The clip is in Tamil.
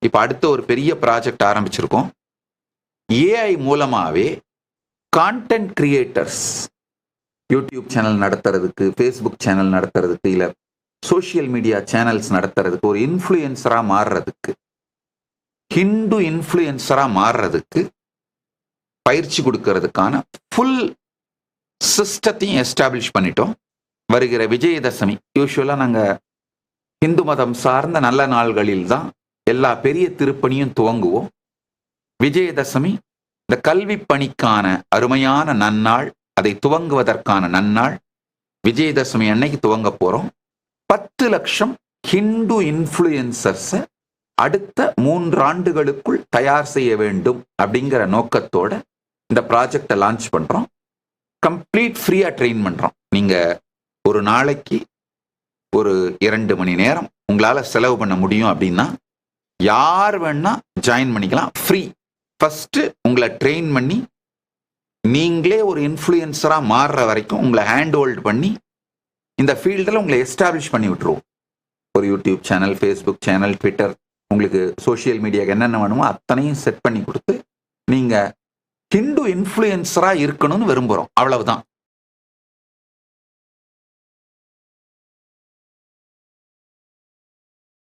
இப்போ அடுத்த ஒரு பெரிய ப்ராஜெக்ட் ஆரம்பிச்சிருக்கோம். ஏஐ மூலமாவே கான்டென்ட் கிரியேட்டர்ஸ் யூடியூப் சேனல் நடத்துறதுக்கு, ஃபேஸ்புக் சேனல் நடத்துறதுக்கு, இல்லை சோஷியல் மீடியா சேனல்ஸ் நடத்துறதுக்கு, ஒரு இன்ஃப்ளூயன்சராக மாறுறதுக்கு, ஹிந்து இன்ஃப்ளூயன்சராக மாறுறதுக்கு பயிற்சி கொடுக்கறதுக்கான ஃபுல் சிஸ்டத்தையும் எஸ்டாப்ளிஷ் பண்ணிட்டோம். வருகிற விஜயதசமி, யூஸ்வலாக நாங்கள் இந்து மதம் சார்ந்த நல்ல நாள்களில் தான் எல்லா பெரிய திருப்பணியும் துவங்குவோம். விஜயதசமி இந்த கல்வி பணிக்கான அருமையான நன்னாள், அதை துவங்குவதற்கான நன்னாள். விஜயதசமி அன்னைக்கு துவங்க போறோம். 10 லட்சம் ஹிந்து இன்ஃப்ளூயன்சர்ஸை அடுத்த 3 ஆண்டுகளுக்குள் தயார் செய்ய வேண்டும் அப்படிங்கிற நோக்கத்தோட இந்த ப்ராஜெக்டை லான்ச் பண்றோம். கம்ப்ளீட் ஃப்ரீயா ட்ரெயின் பண்றோம். நீங்க ஒரு நாளைக்கு ஒரு 2 மணி நேரம் உங்களால செலவு பண்ண முடியும் அப்படின்னா யார் வேணா ஜாயின் பண்ணிக்கலாம். ஃப்ரீ. ஃபர்ஸ்ட் உங்களை ட்ரெயின் பண்ணி நீங்களே ஒரு இன்ஃப்ளூயன்சரா மாறுற வரைக்கும் உங்களை ஹேண்ட் ஹோல்ட் பண்ணி இந்த ஃபீல்டில் உங்களை எஸ்டாப்ளிஷ் பண்ணி விட்டுருவோம். ஒரு YouTube channel, Facebook channel, Twitter, உங்களுக்கு சோஷியல் மீடியாவுக்கு என்னென்ன வேணுமோ அத்தனையும் செட் பண்ணி கொடுத்து நீங்க ஹிந்து இன்ஃப்ளூயன்சரா இருக்கணும்னு விரும்புகிறோம். அவ்வளவுதான்.